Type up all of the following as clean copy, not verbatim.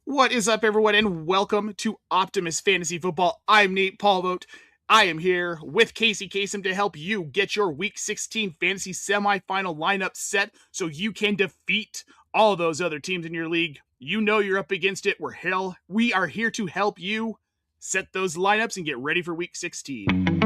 What is up, everyone, and welcome to Optimus Fantasy Football. I'm Nate Polvogt. I am here with Kacey Kasem to help you get your Week 16 fantasy semifinal lineup set so you can defeat all those other teams in your league. You know you're up against it. We are here to help you set those lineups and get ready for Week 16.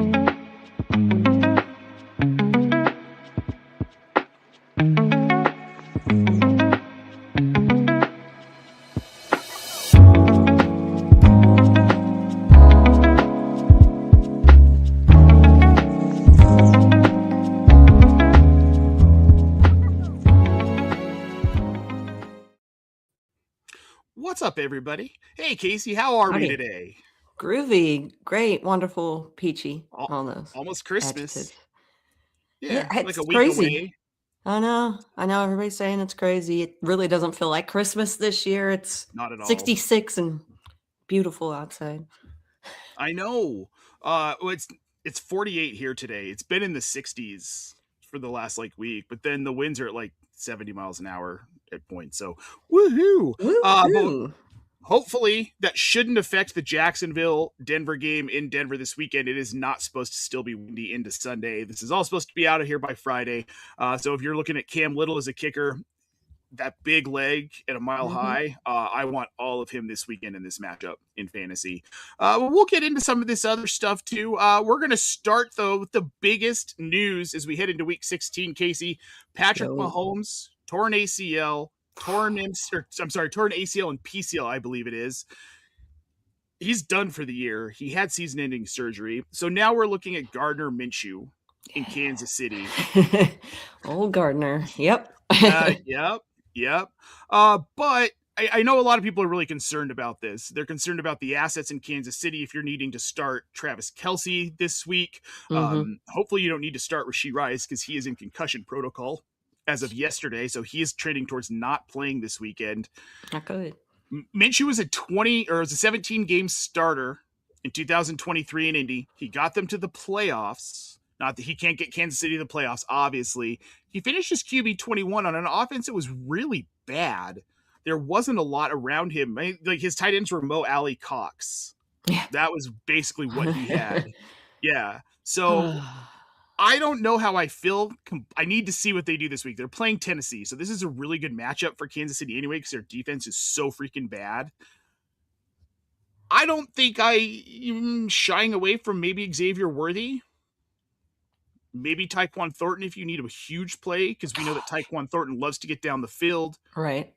What's up, everybody? Hey, Kacey, how are we today? Groovy, great, wonderful, peachy. All those almost Christmas. adjectives. Yeah, it's like a week crazy. away. I know. Everybody's saying it's crazy. It really doesn't feel like Christmas this year. It's not at all 66 and beautiful outside. I know. It's 48 here today. It's been in the 60s for the last week, but then the winds are at 70 miles an hour at points. So woohoo! But hopefully that shouldn't affect the Jacksonville-Denver game in Denver this weekend. It is not supposed to still be windy into Sunday. This is all supposed to be out of here by Friday. So if you're looking at Cam Little as a kicker, that big leg at a mile high, I want all of him this weekend in this matchup in fantasy. We'll get into some of this other stuff too. We're going to start though with the biggest news as we head into Week 16. Kacey, Patrick Mahomes, torn ACL, torn ACL and PCL, I believe it is. He's done for the year. He had season-ending surgery. So now we're looking at Gardner Minshew in Kansas City. Old Gardner. Yep. Yep. But I know a lot of people are really concerned about this. They're concerned about the assets in Kansas City if you're needing to start Travis Kelce this week. Hopefully you don't need to start Rashee Rice because he is in concussion protocol as of yesterday. So he is trending towards not playing this weekend. Not good. Minshew was a 17-game starter in 2023 in Indy. He got them to the playoffs. Not that he can't get Kansas City to the playoffs, obviously. He finished his QB 21 on an offense that was really bad. There wasn't a lot around him. His tight ends were Mo Alley Cox. Yeah. That was basically what he had. Yeah. So I don't know how I feel. I need to see what they do this week. They're playing Tennessee. So this is a really good matchup for Kansas City anyway because their defense is so freaking bad. I don't think I'm shying away from maybe Xavier Worthy. Maybe Tyquan Thornton if you need a huge play, because we know that Tyquan Thornton loves to get down the field. Right.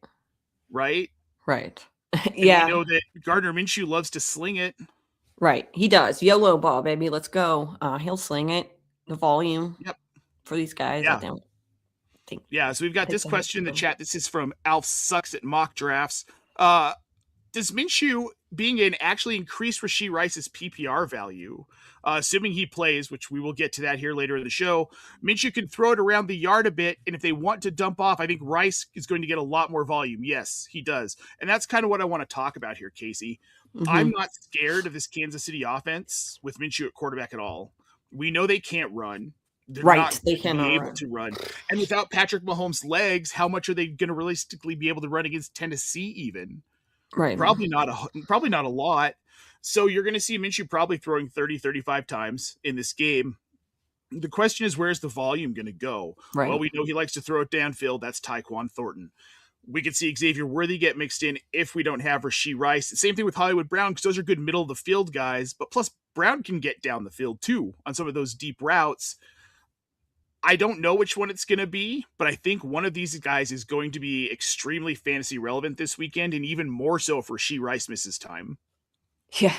Yeah. We know that Gardner Minshew loves to sling it. Right. He does. YOLO ball, baby. Let's go. He'll sling it. The volume for these guys. Yeah. I don't think. Yeah. So we've got this question in the chat. This is from Alf Sucks at Mock Drafts. Does Minshew being in actually increase Rashee Rice's PPR value? Assuming he plays, which we will get to that here later in the show, Minshew can throw it around the yard a bit, and if they want to dump off, I think Rice is going to get a lot more volume. Yes, he does. And that's kind of what I want to talk about here, Kacey. I'm not scared of this Kansas City offense with Minshew at quarterback at all. We know they can't run. They're not they cannot be able to run. And without Patrick Mahomes' legs, how much are they going to realistically be able to run against Tennessee even? Right. Probably not a lot. So you're going to see Minshew probably throwing 30, 35 times in this game. The question is, where's the volume going to go? Right. Well, we know he likes to throw it downfield. That's Tyquan Thornton. We could see Xavier Worthy get mixed in if we don't have Rashee Rice. Same thing with Hollywood Brown, because those are good middle of the field guys. But plus, Brown can get down the field too on some of those deep routes. I don't know which one it's going to be, but I think one of these guys is going to be extremely fantasy relevant this weekend, and even more so if Rashee Rice misses time. Yeah,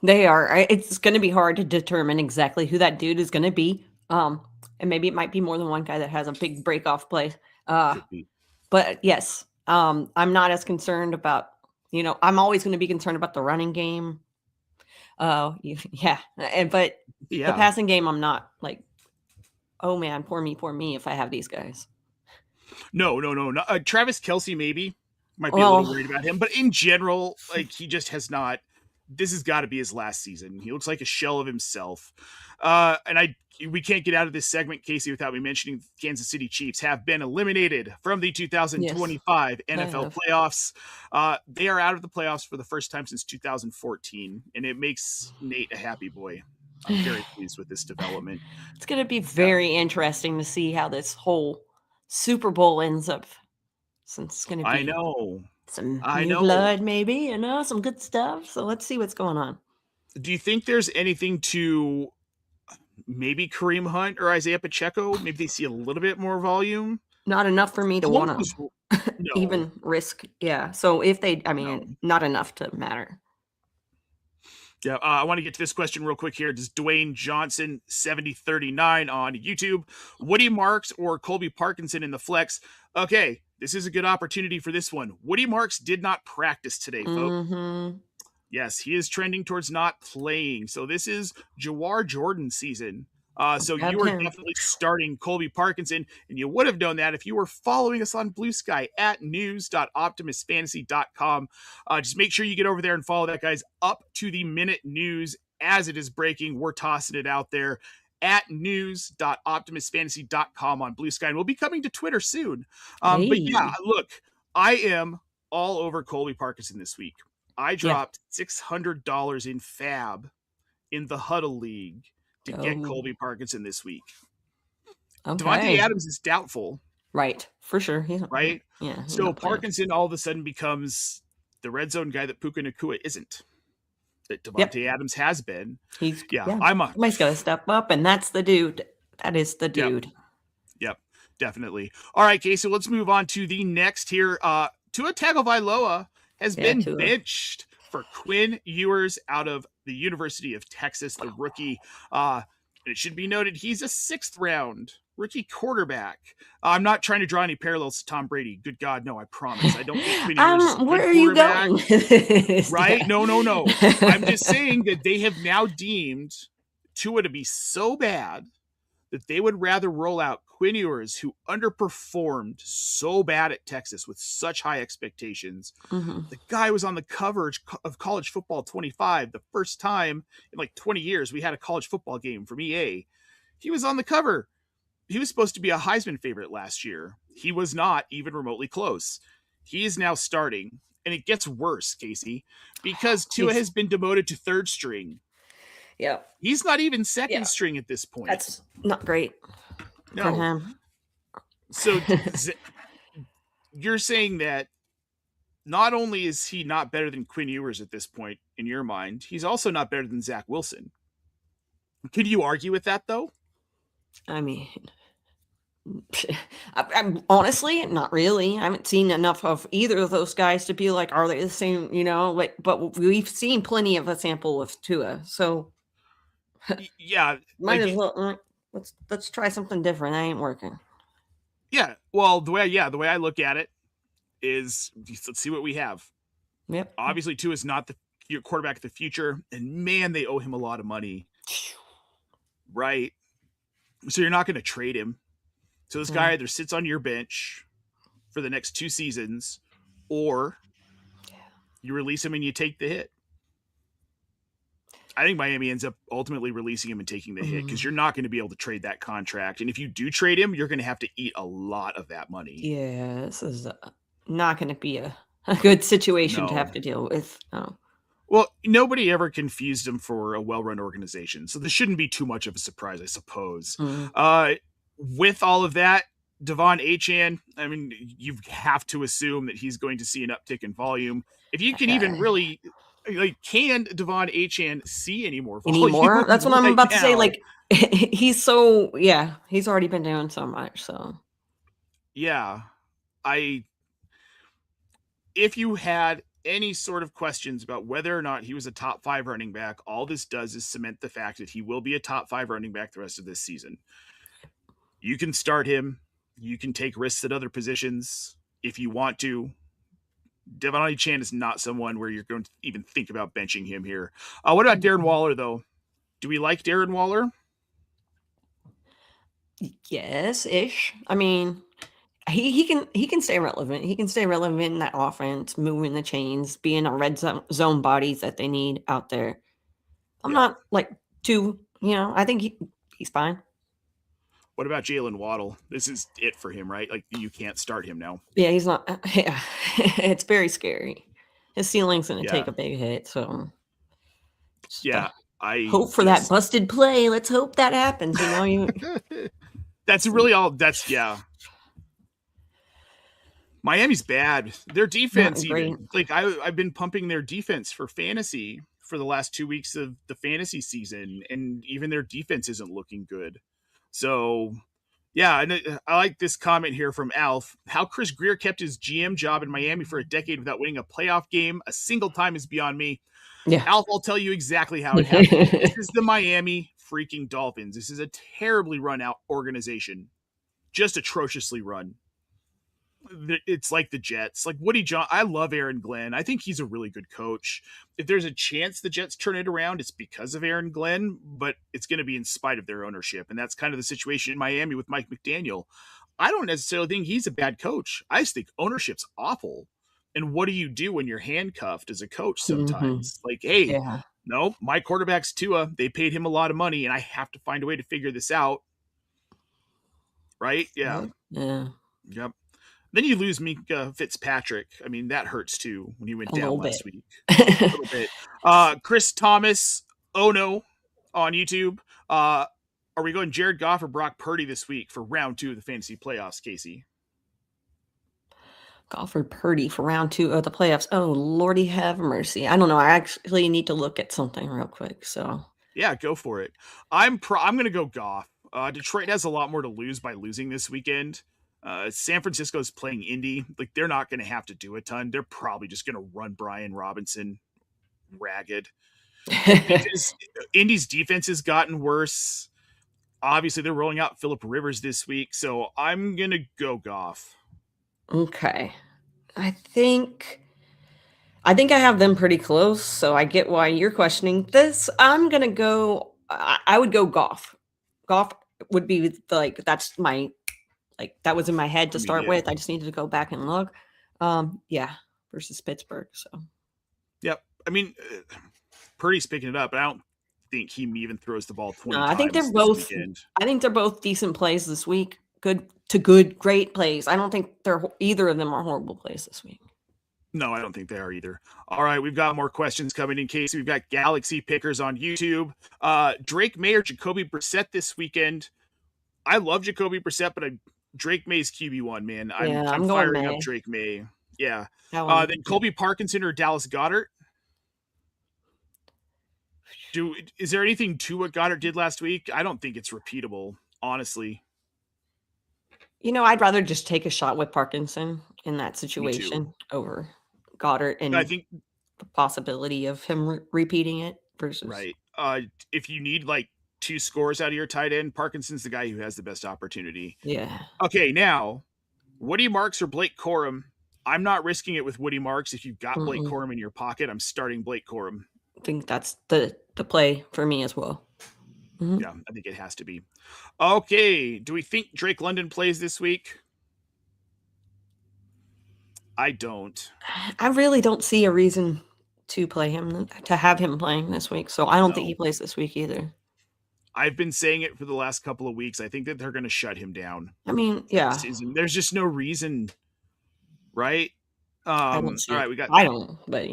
they are. It's going to be hard to determine exactly who that dude is going to be. And maybe it might be more than one guy that has a big break-off play. But yes, I'm not as concerned about, I'm always going to be concerned about the running game. But the passing game, I'm not like, oh man, poor me if I have these guys. No. Travis Kelce maybe might be a little worried about him, but in general, he just has not this has got to be his last season. He looks like a shell of himself. We can't get out of this segment, Casey, without me mentioning Kansas City Chiefs have been eliminated from the 2025 NFL playoffs. They are out of the playoffs for the first time since 2014, and it makes Nate a happy boy. I'm very pleased with this development. It's going to be very interesting to see how this whole Super Bowl ends up, since it's going to be some new blood, maybe, some good stuff. So let's see what's going on. Do you think there's anything to maybe Kareem Hunt or Isaiah Pacheco? Maybe they see a little bit more volume? Not enough for me to want to even risk. Yeah. So if they, not enough to matter. Yeah, I want to get to this question real quick here. Does Dwayne Johnson 7039 on YouTube, Woody Marks or Colby Parkinson in the flex? Okay, this is a good opportunity for this one. Woody Marks did not practice today, folks. Mm-hmm. Yes, he is trending towards not playing. So this is Jawhar Jordan season. So you are definitely starting Colby Parkinson, and you would have known that if you were following us on Blue Sky at news.optimusfantasy.com. Just make sure you get over there and follow that, guys. Up to the minute news as it is breaking. We're tossing it out there at news.optimusfantasy.com on Blue Sky, and we'll be coming to Twitter soon. But yeah, look, I am all over Colby Parkinson this week. I dropped $600 in Fab in the Huddle League to get Colby Parkinson this week. Okay. Davante Adams is doubtful. Right, for sure. Right? Yeah. So Parkinson all of a sudden becomes the red zone guy that Puka Nacua isn't. That Davante Adams has been. Somebody's got to step up, and that's the dude. That is the dude. Yep, definitely. All right, Casey, let's move on to the next here. Tua Tagovailoa has been benched for Quinn Ewers out of the University of Texas, the rookie. It should be noted he's a 6th round rookie quarterback. I'm not trying to draw any parallels to Tom Brady. Good God, no, I promise. I don't think Quinn Ewers is a where are you going? Right? No. I'm just saying that they have now deemed Tua to be so bad that they would rather roll out Quinn Ewers, who underperformed so bad at Texas with such high expectations. Mm-hmm. The guy was on the cover of College Football 25, the first time in like 20 years we had a college football game from EA. He was on the cover. He was supposed to be a Heisman favorite last year. He was not even remotely close. He is now starting, and it gets worse, Casey, because Tua has been demoted to 3rd string. Yeah. He's not even 2nd string at this point. That's not great. No. For him. So you're saying that not only is he not better than Quinn Ewers at this point in your mind, he's also not better than Zach Wilson. Could you argue with that, though? I mean, I'm honestly not really. I haven't seen enough of either of those guys to be like, are they the same? But we've seen plenty of a sample with Tua, so yeah, might as well. Let's try something different. That ain't working. Yeah, well, the way I look at it is, let's see what we have. Yep. Obviously, Tua is not the quarterback of the future, and man, they owe him a lot of money. Right. So you're not going to trade him. So this guy either sits on your bench for the next 2 seasons, or you release him and you take the hit. I think Miami ends up ultimately releasing him and taking the hit, because you're not going to be able to trade that contract. And if you do trade him, you're going to have to eat a lot of that money. Yeah, this is not going to be a good situation to have to deal with. Oh. Well, nobody ever confused him for a well-run organization, so this shouldn't be too much of a surprise, I suppose. With all of that, Devon Achane, I mean, you have to assume that he's going to see an uptick in volume. If you can even really... can Devon Achane see any more volume? Anymore? That's what I'm about to say. Like, he's so, he's already been doing so much, so. Yeah. If you had any sort of questions about whether or not he was a top 5 running back, all this does is cement the fact that he will be a top 5 running back the rest of this season. You can start him. You can take risks at other positions if you want to. Devon Achane is not someone where you're going to even think about benching him here. What about Darren Waller, though? Do we like Darren Waller? Yes-ish. I mean, he can stay relevant. He can stay relevant in that offense, moving the chains, being a red zone bodies that they need out there. I'm not like too, I think he's fine. What about Jalen Waddle? This is it for him, right? Like you can't start him now. Yeah, he's not. Yeah, it's very scary. His ceiling's going to take Yeah. a big hit. So Yeah, I hope for that busted play. Let's hope that happens. That's really all. That's Miami's bad. Their defense, even like I've been pumping their defense for fantasy for the last 2 weeks of the fantasy season, and even their defense isn't looking good. So, yeah, and I like this comment here from Alf. How Chris Greer kept his GM job in Miami for a decade without winning a playoff game a single time is beyond me. Yeah, Alf, I'll tell you exactly how it happened. This is the Miami freaking Dolphins. This is a terribly run out organization, just atrociously run. It's like the Jets. Like Woody John, I love Aaron Glenn. I think he's a really good coach. If there's a chance the Jets turn it around, it's because of Aaron Glenn, but it's going to be in spite of their ownership. And that's kind of the situation in Miami with Mike McDaniel. I don't necessarily think he's a bad coach. I just think ownership's awful. And what do you do when you're handcuffed as a coach sometimes? Like, hey, no, my quarterback's Tua. They paid him a lot of money, and I have to find a way to figure this out. Right? Yeah. Yeah. Yep. Then you lose Minka Fitzpatrick. I mean, that hurts too when he went down last week. A little bit. Chris Thomas, oh no, on YouTube. Are we going Jared Goff or Brock Purdy this week for round 2 of the fantasy playoffs, Kacey? Goff or Purdy for round 2 of the playoffs. Oh, Lordy have mercy. I don't know. I actually need to look at something real quick. So yeah, go for it. I'm going to go Goff. Detroit has a lot more to lose by losing this weekend. San Francisco's playing Indy. Like, they're not going to have to do a ton. They're probably just going to run Brian Robinson ragged. Because Indy's defense has gotten worse. Obviously, they're rolling out Phillip Rivers this week, so I'm going to go Goff. Okay. I think I have them pretty close, so I get why you're questioning this. I'm going to go I would go Goff. Goff would be like that's my that was in my head to start with. I just needed to go back and look. Yeah, versus Pittsburgh. So, yep. I mean, Purdy's picking it up, but I don't think he even throws the ball 20 times. I think they're both. I think they're both decent plays this week. Great plays. I don't think either of them are horrible plays this week. No, I don't think they are either. All right, we've got more questions coming in case we've got Galaxy Pickers on YouTube. Drake May or Jacoby Brissett this weekend. I love Jacoby Brissett, but Drake May's QB1, man. I'm firing up Drake May. Yeah. Then Colby Parkinson or Dallas Goedert. Is there anything to what Goddard did last week? I don't think it's repeatable, honestly. I'd rather just take a shot with Parkinson in that situation over Goddard, and I think the possibility of him repeating it versus right. If you need like 2 scores out of your tight end, Parkinson's the guy who has the best opportunity. Yeah. Okay, now Woody Marks or Blake Corum. I'm not risking it with Woody Marks. If you've got Blake Corum in your pocket, I'm starting Blake Corum. I think that's the play for me as well. Mm-hmm. Yeah, I think it has to be. Okay, do we think Drake London plays this week? I don't. I really don't see a reason to have him playing this week. So I don't think he plays this week either. I've been saying it for the last couple of weeks. I think that they're going to shut him down. I mean, yeah. There's just no reason, right? I don't see all right, we got. I don't, but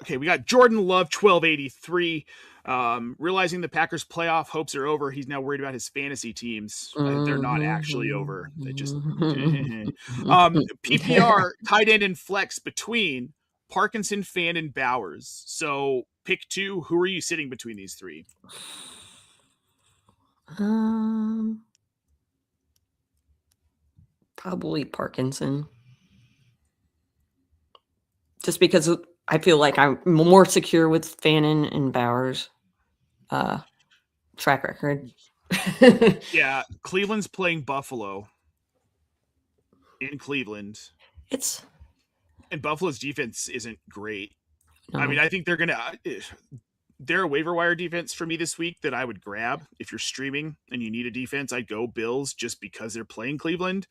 Okay, we got Jordan Love 1283. Realizing the Packers' playoff hopes are over, he's now worried about his fantasy teams. They're not actually over. They just PPR tight end and flex between Parkinson, Fan, and Bowers. So pick 2. Who are you sitting between these 3? Probably Parkinson. Just because I feel like I'm more secure with Fannin and Bowers' track record. Yeah, Cleveland's playing Buffalo in Cleveland. And Buffalo's defense isn't great. No. I mean, I think they're going to they're a waiver wire defense for me this week that I would grab. If you're streaming and you need a defense, I'd go Bills just because they're playing Cleveland.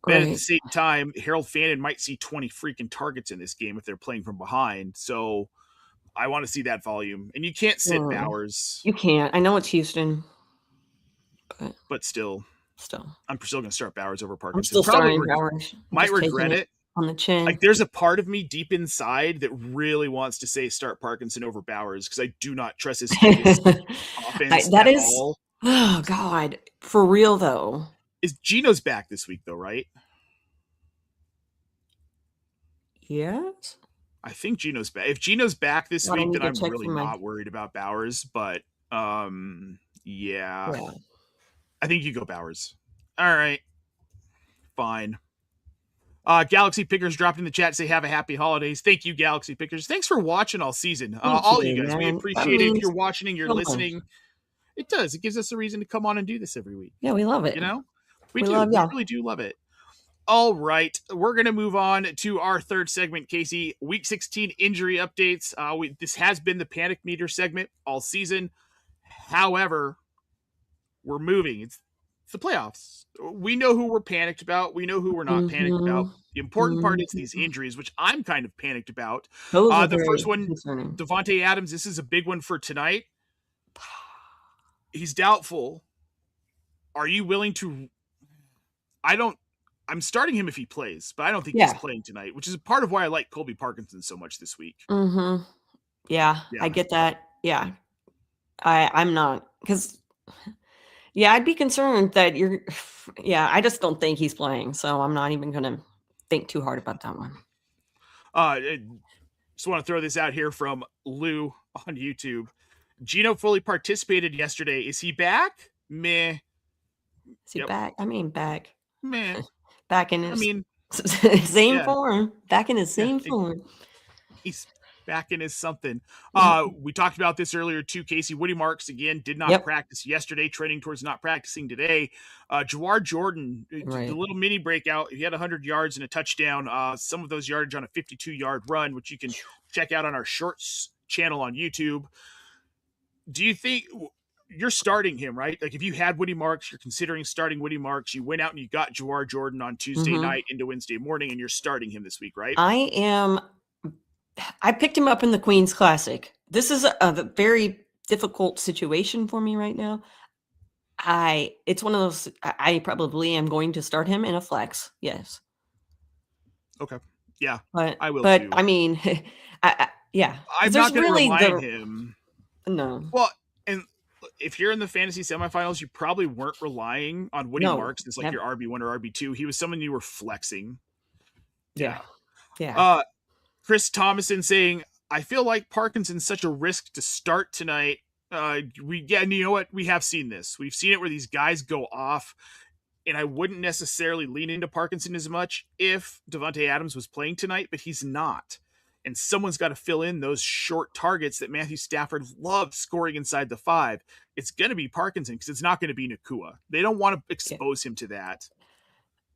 But at the same time, Harold Fannin might see 20 freaking targets in this game if they're playing from behind. So I want to see that volume. And you can't sit Bowers. You can't. I know it's Houston. But still. I'm still going to start Bowers over Parkinson. I'm still starting Bowers. Might regret it. On the chin. Like, there's a part of me deep inside that really wants to say start Parkinson over Bowers because I do not trust his offense at all. Oh, God. For real, though. Geno's back this week, though, right? Yes. I think Geno's back. If Geno's back this week, then I'm really not worried about Bowers. But, yeah. I think you go Bowers. All right. Fine. Galaxy Pickers dropped in the chat, say have a happy holidays. Thank you, Galaxy Pickers. Thanks for watching all season. All you guys. Man. We appreciate it. If you're watching and you're listening, it does. It gives us a reason to come on and do this every week. Yeah, we love it. You know? We really do love it. All right. We're going to move on to our third segment, Kacey. Week 16 injury updates. This has been the panic meter segment all season. However, we're moving. It's the playoffs. We know who we're panicked about. We know who we're not panicked about. The important part is these injuries, which I'm kind of panicked about. The first one, Davante Adams. This is a big one for tonight. He's doubtful. Are you willing to? I'm starting him if he plays, but I don't think he's playing tonight, which is part of why I like Colby Parkinson so much this week. Yeah, I get that. Yeah, I'm not because. Yeah, I'd be concerned that I just don't think he's playing. So I'm not even going to think too hard about that one. Just want to throw this out here from Lou on YouTube. Geno fully participated yesterday. Is he back? Meh. Is he back? I mean, back. Meh. Back in his same form. Back in his same form. He's back in his something. We talked about this earlier too, Kacey. Woody Marks again did not practice yesterday, trending towards not practicing today. Jawhar Jordan, the little mini breakout, he had 100 yards and a touchdown. Some of those yardage on a 52-yard run, which you can check out on our shorts channel on YouTube. Do you think you're starting him, right? Like if you had Woody Marks, you're considering starting Woody Marks. You went out and you got Jawhar Jordan on Tuesday night into Wednesday morning, and you're starting him this week, right? I picked him up in the Queen's Classic. This is a very difficult situation for me right now. It's one of those, I probably am going to start him in a flex. Yes. Okay. Yeah. But I will too. I mean, I'm not going to remind him. No. Well, and if you're in the fantasy semifinals, you probably weren't relying on Woody Marks as like your RB1 or RB2. He was someone you were flexing. Yeah. Chris Thomason saying, I feel like Parkinson's such a risk to start tonight. And you know what? We have seen this. We've seen it where these guys go off, and I wouldn't necessarily lean into Parkinson as much if Davante Adams was playing tonight, but he's not. And someone's got to fill in those short targets that Matthew Stafford loves scoring inside the 5. It's going to be Parkinson because it's not going to be Nakua. They don't want to expose him to that.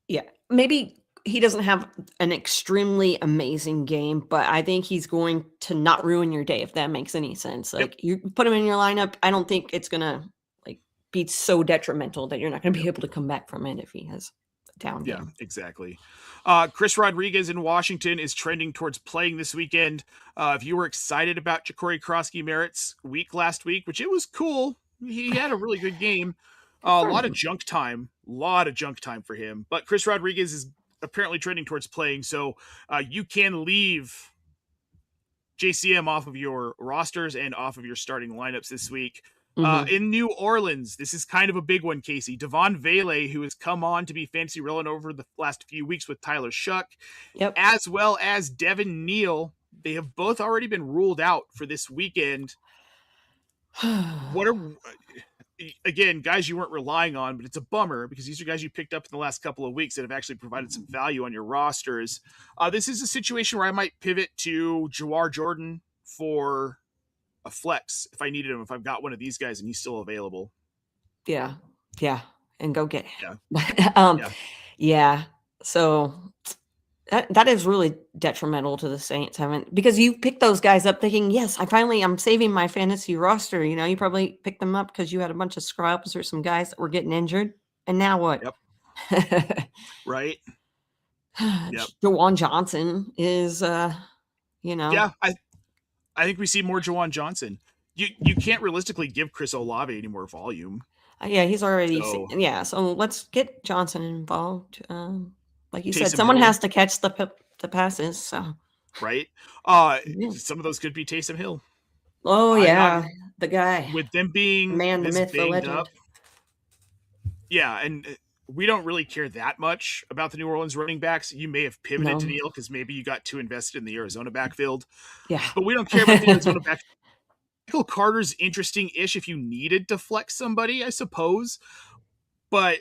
Yeah, maybe he doesn't have an extremely amazing game, but I think he's going to not ruin your day, if that makes any sense. Like you put him in your lineup, I don't think it's going to be so detrimental that you're not going to be able to come back from it if he has a down game. Yeah, exactly. Chris Rodriguez in Washington is trending towards playing this weekend. If you were excited about Ja'Cory Krosky-Merritt's week last week, which it was cool, he had a really good game. A lot of junk time for him. But Chris Rodriguez is apparently trending towards playing, so you can leave JCM off of your rosters and off of your starting lineups this week. In New Orleans, this is kind of a big one, Kacey. Devaughn Vele, who has come on to be fantasy relevant over the last few weeks with Tyler Shuck, as well as Devin Neal. They have both already been ruled out for this weekend. Again, guys you weren't relying on, but it's a bummer because these are guys you picked up in the last couple of weeks that have actually provided some value on your rosters. This is a situation where I might pivot to Jawhar Jordan for a flex if I needed him, if I've got one of these guys and he's still available. Yeah. And go get him. Yeah. Yeah. So that is really detrimental to the Saints, because you picked those guys up thinking, yes, I'm saving my fantasy roster. You probably picked them up because you had a bunch of scrubs or some guys that were getting injured. And now what? Yep. Right. Yep. Juwan Johnson is, Yeah, I think we see more Juwan Johnson. You can't realistically give Chris Olave any more volume. Yeah, he's already. So let's get Johnson involved. Like you said, Taysom someone Hill. has to catch the passes. So right. Some of those could be Taysom Hill. Oh yeah, the guy with them being man, the myth, the legend. Up. Yeah, and we don't really care that much about the New Orleans running backs. You may have pivoted to Neal because maybe you got too invested in the Arizona backfield. Yeah, but we don't care about the Arizona backfield. Michael Carter's interesting-ish if you needed to flex somebody, I suppose. But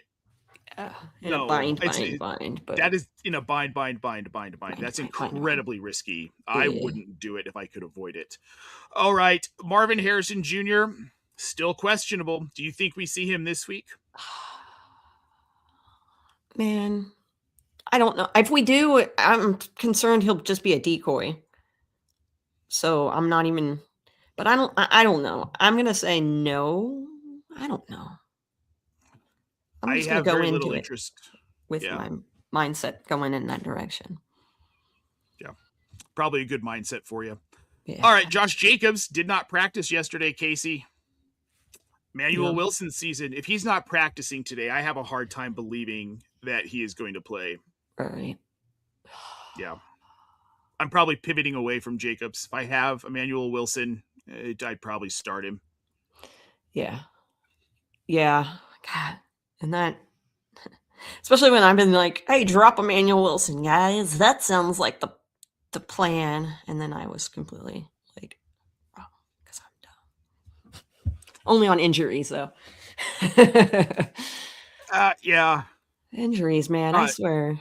no, bind. But that is in a bind. That's incredibly risky. I wouldn't do it if I could avoid it. All right, Marvin Harrison Jr. still questionable. Do you think we see him this week? Man, I don't know. If we do, I'm concerned he'll just be a decoy. So I'm not even. But I don't know. I'm gonna say no. I don't know. I'm just gonna go into it with my mindset going in that direction. Yeah, probably a good mindset for you. Yeah. All right, Josh Jacobs did not practice yesterday, Kacey. Manuel Wilson's season. If he's not practicing today, I have a hard time believing that he is going to play. Right. Yeah. I'm probably pivoting away from Jacobs. If I have Emmanuel Wilson, I'd probably start him. Yeah. Yeah. God. And that, especially when I've been like, hey, drop Emmanuel Wilson, guys. That sounds like the plan. And then I was completely like, oh, because I'm dumb. Only on injuries, though. Yeah. Injuries, man. I swear.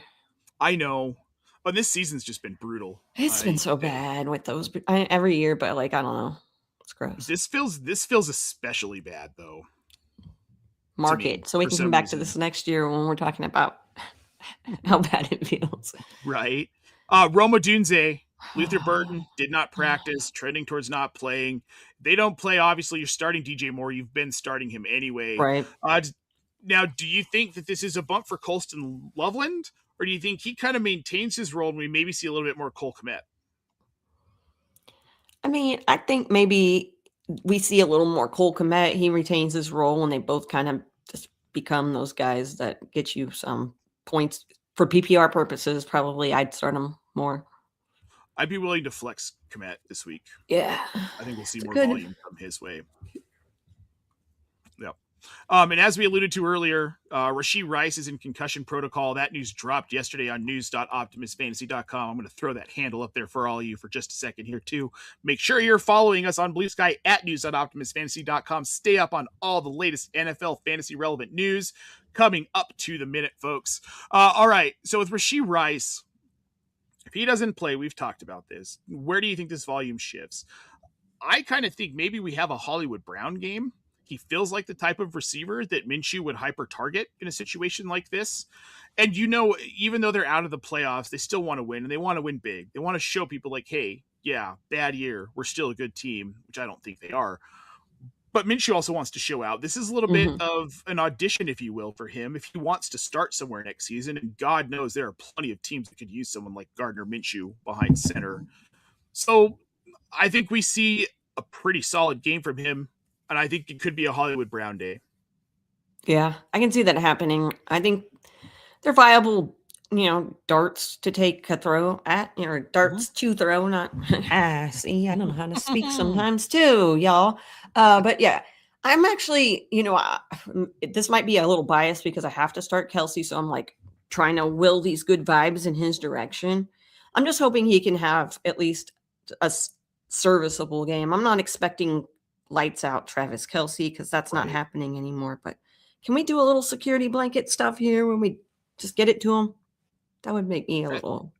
I know. But this season's just been brutal. It's been so bad with those every year, but I don't know. It's gross. This feels especially bad though. Mark it so we can come back to this next year when we're talking about how bad it feels. Right. Roma Dunze, Luther Burton did not practice, trending towards not playing. They don't play. Obviously, you're starting DJ Moore. You've been starting him anyway. Right. Now, do you think that this is a bump for Colston Loveland? Or do you think he kind of maintains his role and we maybe see a little bit more Cole Kmet? I mean, I think maybe we see a little more Cole Kmet. He retains his role and they both kind of just become those guys that get you some points. For PPR purposes, probably I'd start him more. I'd be willing to flex Kmet this week. Yeah. I think we'll see more volume come his way. Yep. And as we alluded to earlier, Rashee Rice is in concussion protocol. That news dropped yesterday on news.optimusfantasy.com. I'm going to throw that handle up there for all of you for just a second here, too. Make sure you're following us on Blue Sky at news.optimusfantasy.com. Stay up on all the latest NFL fantasy relevant news coming up to the minute, folks. All right. So with Rashee Rice, if he doesn't play, we've talked about this. Where do you think this volume shifts? I kind of think maybe we have a Hollywood Brown game. He feels like the type of receiver that Minshew would hyper target in a situation like this. And, even though they're out of the playoffs, they still want to win and they want to win big. They want to show people like, hey, yeah, bad year. We're still a good team, which I don't think they are. But Minshew also wants to show out. This is a little bit of an audition, if you will, for him if he wants to start somewhere next season. And God knows there are plenty of teams that could use someone like Gardner Minshew behind center. So I think we see a pretty solid game from him. And I think it could be a Hollywood Brown day. Yeah, I can see that happening. I think they're viable, darts to take a throw at, or darts to throw, not. See, I don't know how to speak sometimes too, y'all. But yeah, I'm actually, this might be a little biased because I have to start Kelsey. So I'm like trying to will these good vibes in his direction. I'm just hoping he can have at least a serviceable game. I'm not expecting lights out Travis Kelsey because that's not happening anymore. But can we do a little security blanket stuff here when we just get it to him? That would make me a little.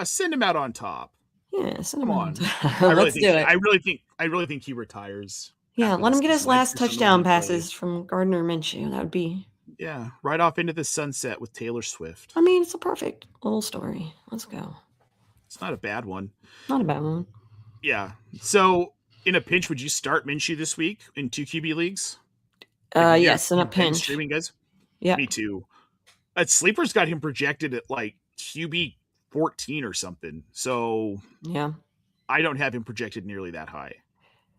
Send him out on top. Yeah, send him Come on. Let's do it. I really think he retires. Yeah, let him get his last touchdown passes from Gardner Minshew. That would be Yeah, right off into the sunset with Taylor Swift. I mean, it's a perfect little story. Let's go. It's not a bad one. Not a bad one. Yeah. So, in a pinch, would you start Minshew this week in 2 QB leagues? Like Yes, in a you've been pinch. streaming, guys? Yeah. Me too. Sleeper's got him projected at like QB 14 or something. So, yeah, I don't have him projected nearly that high.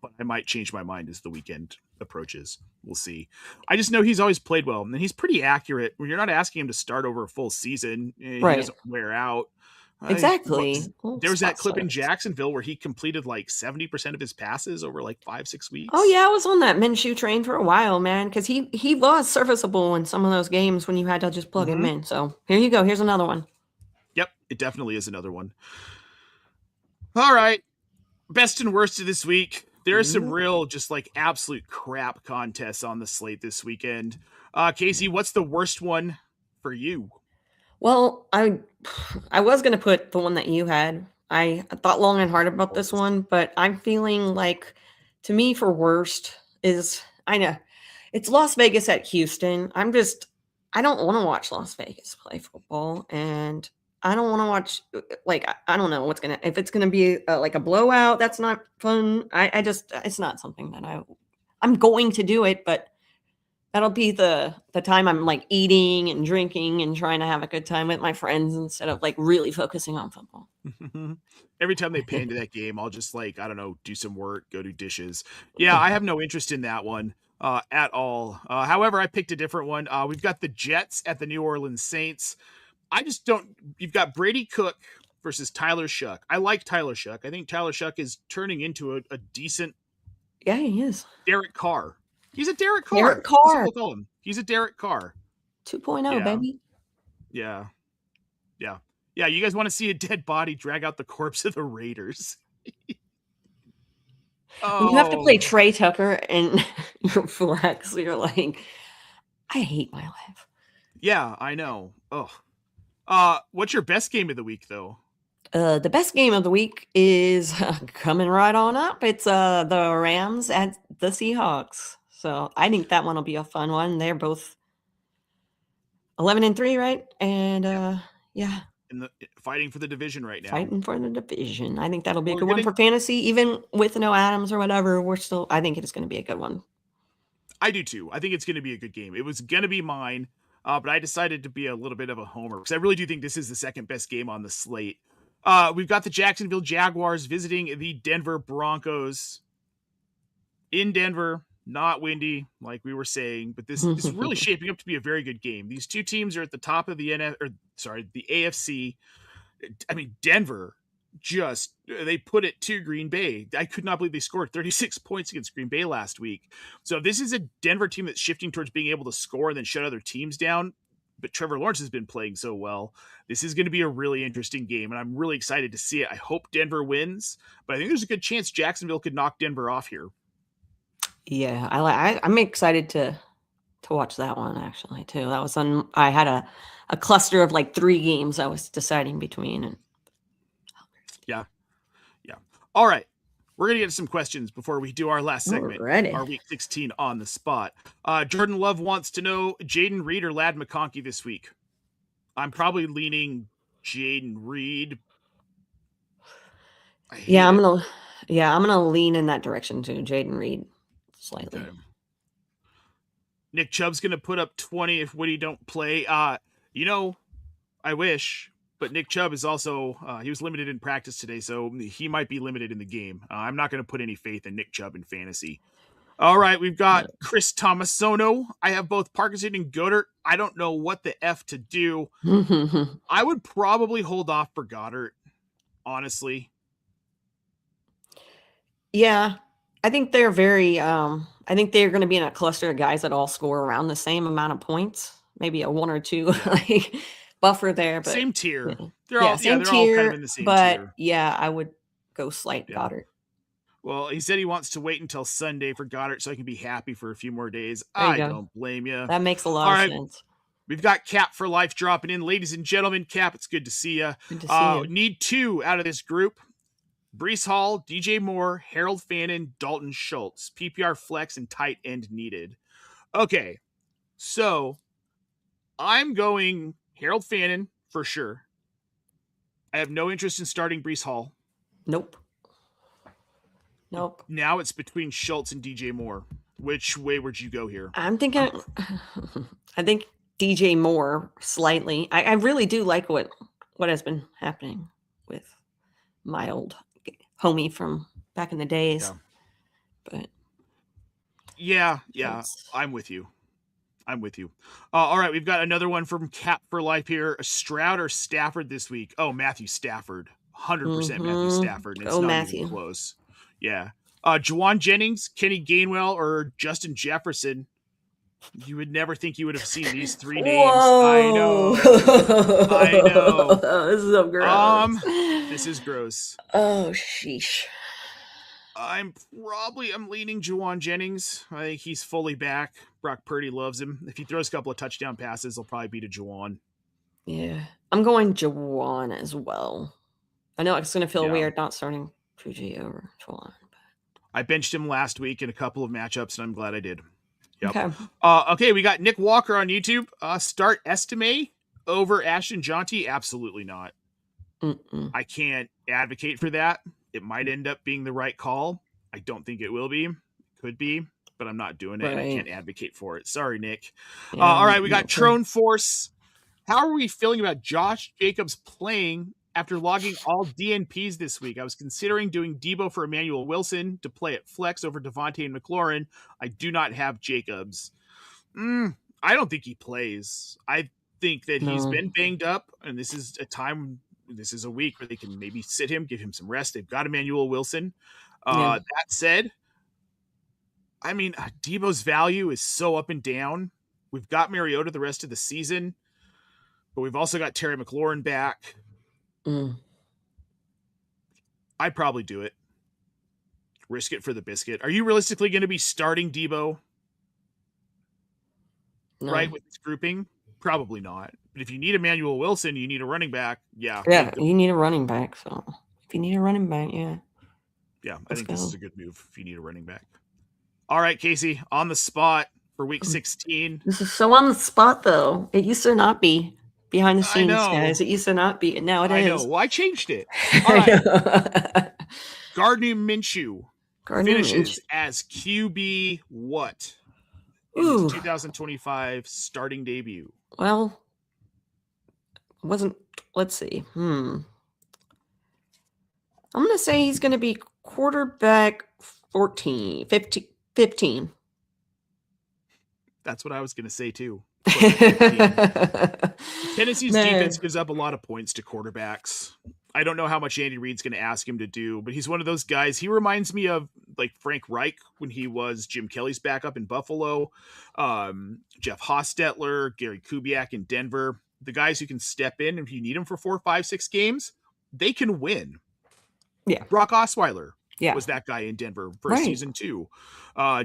But I might change my mind as the weekend approaches. We'll see. I just know he's always played well, and he's pretty accurate. When you're not asking him to start over a full season, he doesn't wear out. Exactly. There was that clip in Jacksonville where he completed like 70% of his passes over like 5-6 weeks. Oh yeah, I was on that Minshew train for a while, man, because he was serviceable in some of those games when you had to just plug him in. So here you go. Here's another one. Yep, it definitely is another one. All right, best and worst of this week. There are some real, just like absolute crap contests on the slate this weekend. Kacey, what's the worst one for you? Well, I was going to put the one that you had. I thought long and hard about this one, but I'm feeling like, to me, for worst is, I know, it's Las Vegas at Houston. I don't want to watch Las Vegas play football, and I don't want to watch, like, I don't know if it's going to be like a blowout. That's not fun. It's not something that I'm going to do it, but that'll be the time I'm like eating and drinking and trying to have a good time with my friends instead of like really focusing on football. Every time they pay into that game, I'll just like, I don't know, do some work, go do dishes. Yeah, I have no interest in that one at all. However, I picked a different one. We've got the Jets at the New Orleans Saints. You've got Brady Cook versus Tyler Shuck. I like Tyler Shuck. I think Tyler Shuck is turning into a decent. Yeah, he is. Derek Carr. He's a Derek Carr. Derek Carr. We'll call him. He's a Derek Carr. 2.0, baby. Yeah. Yeah. Yeah. You guys want to see a dead body drag out the corpse of the Raiders? When you have to play Trey Tucker and your flex, you're like, I hate my life. Yeah, I know. Oh. What's your best game of the week, though? The best game of the week is coming right on up. It's the Rams at the Seahawks. So I think that one will be a fun one. They're both 11-3, right? And yeah. Fighting for the division right now. Fighting for the division. I think that'll be a good one for fantasy. Even with no Adams or whatever, I think it's going to be a good one. I do too. I think it's going to be a good game. It was going to be mine, but I decided to be a little bit of a homer because I really do think this is the second best game on the slate. We've got the Jacksonville Jaguars visiting the Denver Broncos in Denver. Not windy, like we were saying, but this is really shaping up to be a very good game. These two teams are at the top of the the AFC. I mean, Denver they put it to Green Bay. I could not believe they scored 36 points against Green Bay last week. So this is a Denver team that's shifting towards being able to score and then shut other teams down. But Trevor Lawrence has been playing so well. This is going to be a really interesting game, and I'm really excited to see it. I hope Denver wins, but I think there's a good chance Jacksonville could knock Denver off here. Yeah, I'm excited to watch that one actually too. That was I had a cluster of like 3 games I was deciding between. And yeah. All right, we're gonna get to some questions before we do our last segment. Already. Our week 16 on the spot. Jordan Love wants to know Jaden Reed or Ladd McConkey this week. I'm probably leaning Jaden Reed. I'm gonna lean in that direction too. Jaden Reed. Slightly. Okay. Nick Chubb's going to put up 20 if Woody don't play. I wish, but Nick Chubb is also, he was limited in practice today, so he might be limited in the game. I'm not going to put any faith in Nick Chubb in fantasy. All right, we've got Chris Tomasono. I have both Parkinson and Goddard. I don't know what the F to do. I would probably hold off for Goddard, honestly. Yeah. I think they're I think they're going to be in a cluster of guys that all score around the same amount of points, maybe a 1 or 2 like buffer there. But same tier. Yeah. They're all kind of in the same tier. Yeah, I would go slight Goddard. Well, he said he wants to wait until Sunday for Goddard so I can be happy for a few more days. I don't blame you. That makes a lot of sense. We've got Cap for Life dropping in. Ladies and gentlemen, Cap, it's good to see you. Good to see you. Need 2 out of this group. Breece Hall, DJ Moore, Harold Fannin, Dalton Schultz, PPR flex and tight end needed. Okay, so I'm going Harold Fannin for sure. I have no interest in starting Breece Hall. Nope. Now it's between Schultz and DJ Moore. Which way would you go here? I'm thinking, I think DJ Moore slightly. I really do like what has been happening with my old homie from back in the days. But yeah, I'm with you. All right, we've got another one from Cap for Life here. Stroud or Stafford this week? Oh, Matthew Stafford. 100% Matthew Stafford. And it's not even close. Yeah. Juwan Jennings, Kenny Gainwell, or Justin Jefferson. You would never think you would have seen these three names. Whoa. I know. This is so gross. This is gross. Oh, sheesh. I'm leaning Juwan Jennings. I think he's fully back. Brock Purdy loves him. If he throws a couple of touchdown passes, he'll probably be to Juwan. Yeah. I'm going Juwan as well. I know it's going to feel weird not starting Fuji over Juwan. I benched him last week in a couple of matchups, and I'm glad I did. Yep. Okay. Okay, we got Nick Walker on YouTube. Start Estime over Ashton Jonty? Absolutely not. I can't advocate for that. It might end up being the right call. I don't think it will be. Could be, but I'm not doing it. Right. And I can't advocate for it. Sorry, Nick. Yeah, all right, we got Trone Force. How are we feeling about Josh Jacobs playing after logging all DNPs this week? I was considering doing Debo for Emmanuel Wilson to play at flex over Davante and McLaurin. I do not have Jacobs. I don't think he plays. I think that he's been banged up, and this is a week where they can maybe sit him, give him some rest. They've got Emmanuel Wilson. That said, I mean, Debo's value is so up and down. We've got Mariota the rest of the season, but we've also got Terry McLaurin back. I'd probably do it. Risk it for the biscuit. Are you realistically going to be starting Debo? No. Right, with this grouping? Probably not. But if you need Emmanuel Wilson, you need a running back. Yeah, you need a running back. So if you need a running back, I think this is a good move if you need a running back. All right, Kacey, on the spot for week 16. This is so on the spot, though. It used to not be. Behind the scenes, guys. It used to not be, and now it is. I know. Well, I changed it. All right. Gardner Minshew finishes as QB what? In his 2025 starting debut. Well, let's see. I'm going to say he's going to be quarterback 15. That's what I was going to say, too. Tennessee's defense gives up a lot of points to quarterbacks. I don't know how much Andy Reid's going to ask him to do, but he's one of those guys. He reminds me of like Frank Reich when he was Jim Kelly's backup in Buffalo, Jeff Hostetler, Gary Kubiak in Denver. The guys who can step in if you need them for 4, 5, 6 games, they can win. Yeah, Brock Osweiler was that guy in Denver for season 2.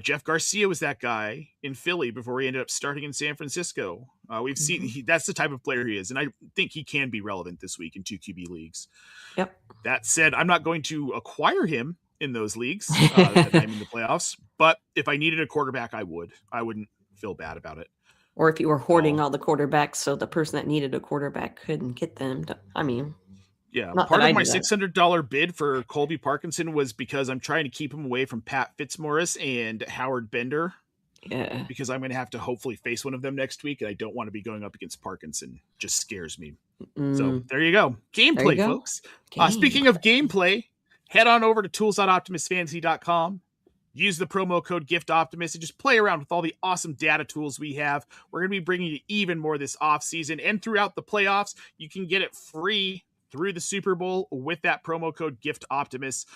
Jeff Garcia was that guy in Philly before he ended up starting in San Francisco. We've seen that's the type of player he is, and I think he can be relevant this week in 2 QB leagues. Yep. That said, I'm not going to acquire him in those leagues that I'm in the playoffs, but if I needed a quarterback, I would. I wouldn't feel bad about it. Or if you were hoarding all the quarterbacks so the person that needed a quarterback couldn't get them. Yeah, part of my $600 bid for Colby Parkinson was because I'm trying to keep him away from Pat Fitzmaurice and Howard Bender. Yeah. Because I'm going to have to hopefully face one of them next week, and I don't want to be going up against Parkinson. Just scares me. So there you go. Gameplay, folks. Speaking of gameplay, head on over to tools.optimusfantasy.com. Use the promo code GIFTOptimus and just play around with all the awesome data tools we have. We're going to be bringing you even more this offseason and throughout the playoffs. You can get it free through the Super Bowl with that promo code GIFTOptimus.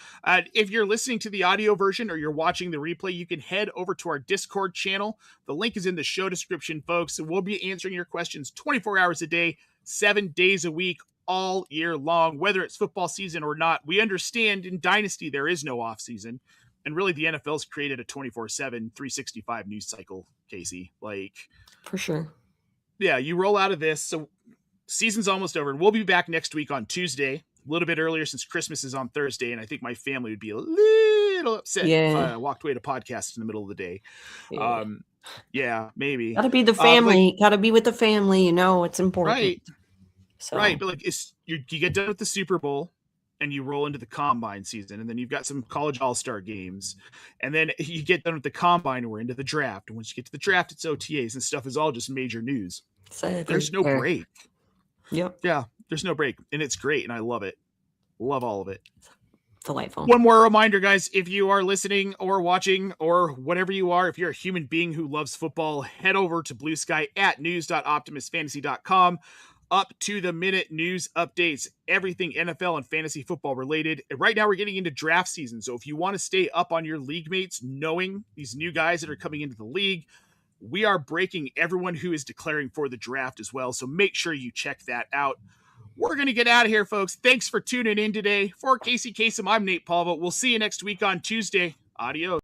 If you're listening to the audio version or you're watching the replay, you can head over to our Discord channel. The link is in the show description, folks. And we'll be answering your questions 24 hours a day, 7 days a week, all year long, whether it's football season or not. We understand in Dynasty there is no off season. And really, the NFL's created a 24/7, 365 news cycle, Kacey. For sure. Yeah, you roll out of this. So season's almost over, and we'll be back next week on Tuesday, a little bit earlier since Christmas is on Thursday, and I think my family would be a little upset if I walked away to podcast in the middle of the day. Yeah, maybe. Gotta be the family. Gotta be with the family. It's important. Right. So. Right. But like, you get done with the Super Bowl and you roll into the combine season, and then you've got some college all-star games, and then you get done with the combine and we're into the draft. And once you get to the draft, it's OTAs and stuff is all just major news. There's no break. Yep. Yeah, there's no break. And it's great. And I love it. Love all of it. Delightful. One more reminder, guys, if you are listening or watching or whatever you are, if you're a human being who loves football, head over to Blue Sky at news.optimusfantasy.com. Up to the minute news updates, everything NFL and fantasy football related. And right now we're getting into draft season. So if you want to stay up on your league mates, knowing these new guys that are coming into the league, we are breaking everyone who is declaring for the draft as well. So make sure you check that out. We're going to get out of here, folks. Thanks for tuning in today. For Kacey Kasem, I'm Nate Polvogt. We'll see you next week on Tuesday. Adios.